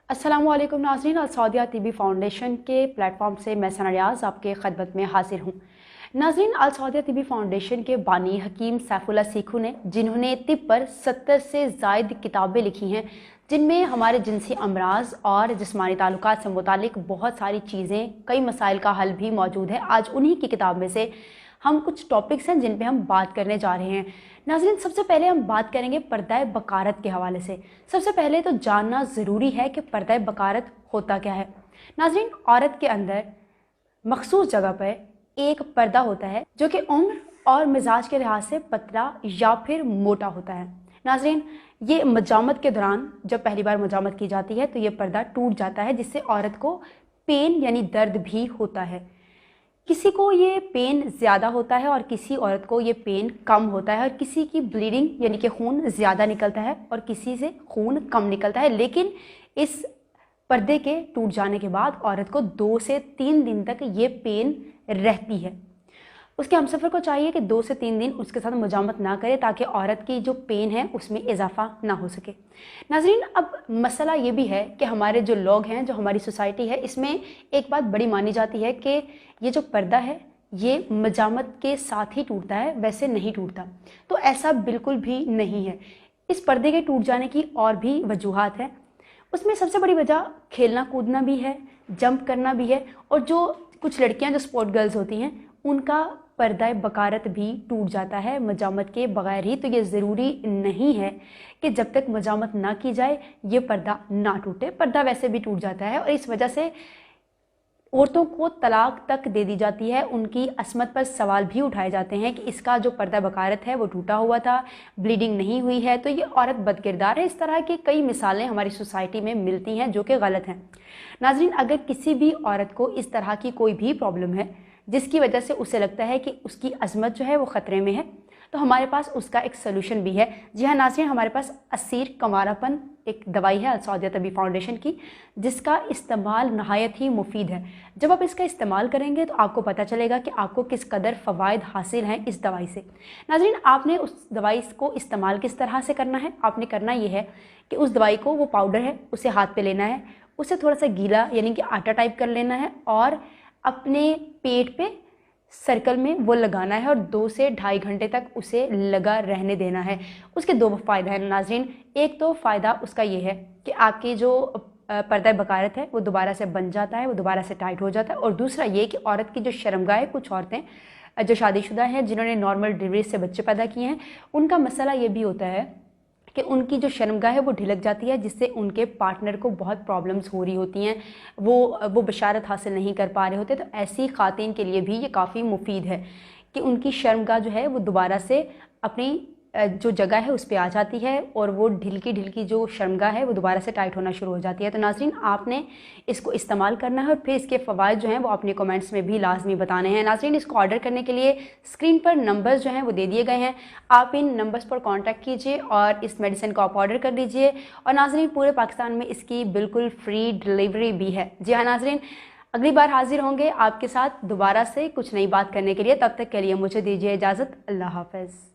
अस्सलामुअलैकुम नाज़रीन, अल सऊदिया तिब्बी फाउंडेशन के प्लेटफॉर्म से मैं सना रियाज़ आपके खिदमत में हाजिर हूँ। नाज़रीन, अल सऊदिया तिब्बी फाउंडेशन के बानी हकीम सैफुल्लाह सीखू ने, जिन्होंने तिब पर 70 से ज़ायद किताबें लिखी हैं, जिनमें हमारे जिनसी अमराज और जिस्मानी ताल्लुकात से मुतालिक बहुत सारी चीज़ें, कई मसाइल का हल भी मौजूद है। आज उन्हीं की किताब में से हम कुछ टॉपिक्स हैं जिन पे हम बात करने जा रहे हैं। नाज़रीन, सबसे पहले हम बात करेंगे पर्दा बकारत के हवाले से। सबसे पहले तो जानना ज़रूरी है कि पर्दा बकारत होता क्या है। नाज़रीन, औरत के अंदर मखसूस जगह पर एक पर्दा होता है जो कि उम्र और मिजाज के लिहाज से पतला या फिर मोटा होता है। नाज़रीन, ये मजामत के दौरान जब पहली बार मजामत की जाती है तो ये पर्दा टूट जाता है, जिससे औरत को पेन यानी दर्द भी होता है। किसी को ये पेन ज़्यादा होता है और किसी औरत को ये पेन कम होता है, और किसी की ब्लीडिंग यानी कि खून ज़्यादा निकलता है और किसी से खून कम निकलता है। लेकिन इस पर्दे के टूट जाने के बाद औरत को 2 से 3 दिन तक ये पेन रहती है। उसके हमसफ़र को चाहिए कि 2 से 3 दिन उसके साथ मुजामत ना करे, ताकि औरत की जो पेन है उसमें इजाफा ना हो सके। नाज़रीन, अब मसला ये भी है कि हमारे जो लोग हैं, जो हमारी सोसाइटी है, इसमें एक बात बड़ी मानी जाती है कि ये जो पर्दा है ये मजामत के साथ ही टूटता है, वैसे नहीं टूटता। तो ऐसा बिल्कुल भी नहीं है। इस पर्दे के टूट जाने की और भी वजूहात हैं। उसमें सबसे बड़ी वजह खेलना कूदना भी है, जंप करना भी है, और जो कुछ लड़कियां जो स्पोर्ट गर्ल्स होती हैं उनका पर्दा बकारत भी टूट जाता है मजामत के बगैर ही। तो ये ज़रूरी नहीं है कि जब तक मजामत ना की जाए ये पर्दा ना टूटे। पर्दा वैसे भी टूट जाता है और इस वजह से औरतों को तलाक तक दे दी जाती है। उनकी अस्मत पर सवाल भी उठाए जाते हैं कि इसका जो पर्दा बकारत है वो टूटा हुआ था, ब्लीडिंग नहीं हुई है, तो ये औरत बदकिरदार है। इस तरह की कई मिसालें हमारी सोसाइटी में मिलती हैं जो कि गलत हैं। नाज़रीन, अगर किसी भी औरत को इस तरह की कोई भी प्रॉब्लम है जिसकी वजह से उसे लगता है कि उसकी अजमत जो है वो ख़तरे में है, तो हमारे पास उसका एक सलूशन भी है। जी हाँ नाज़रीन, हमारे पास असीर कंवारापन एक दवाई है अल सऊदिया तिब्बी फाउंडेशन की, जिसका इस्तेमाल नहायत ही मुफीद है। जब आप इसका इस्तेमाल करेंगे तो आपको पता चलेगा कि आपको किस कदर फ़वाइद हासिल हैं इस दवाई से। नाज़रीन, आपने उस दवाई को इस्तेमाल किस तरह से करना है, आपने करना ये है कि उस दवाई को, वो पाउडर है, उसे हाथ पे लेना है, उसे थोड़ा सा गीला यानी कि आटा टाइप कर लेना है और अपने पेट पे सर्कल में वो लगाना है और 2 से ढाई घंटे तक उसे लगा रहने देना है। उसके 2 फ़ायदे हैं नाज़रीन। एक तो फ़ायदा उसका ये है कि आपकी जो पर्दा बकारत है वो दोबारा से बन जाता है, वो दोबारा से टाइट हो जाता है। और दूसरा ये कि औरत की जो शर्मगाह है, कुछ औरतें जो शादीशुदा हैं जिन्होंने नॉर्मल डिलीवरी से बच्चे पैदा किए हैं, उनका मसला ये भी होता है कि उनकी जो शर्मगाह है वो ढिलक जाती है, जिससे उनके पार्टनर को बहुत प्रॉब्लम्स हो रही होती हैं, वो बशारत हासिल नहीं कर पा रहे होते। तो ऐसी ख़ातिन के लिए भी ये काफ़ी मुफीद है कि उनकी शर्मगाह जो है वो दोबारा से अपनी जो जगह है उस पर आ जाती है और वो ढिलकी ढिलकी जो शर्मगाह है वो दोबारा से टाइट होना शुरू हो जाती है। तो नाज़रीन, आपने इसको इस्तेमाल करना है और फिर इसके फ़वाइद जो हैं वो अपने कमेंट्स में भी लाजमी बताने हैं। नाज़रीन, इसको ऑर्डर करने के लिए स्क्रीन पर नंबर्स जो हैं वो दे दिए गए हैं, आप इन नंबर्स पर कॉन्टैक्ट कीजिए और इस मेडिसिन को आप ऑर्डर कर लीजिए। और नाज़रीन, पूरे पाकिस्तान में इसकी बिल्कुल फ्री डिलीवरी भी है। जी हाँ नाज़रीन, अगली बार हाजिर होंगे आपके साथ दोबारा से कुछ नई बात करने के लिए। तब तक के लिए मुझे दीजिए इजाज़त। अल्लाह हाफ़िज़।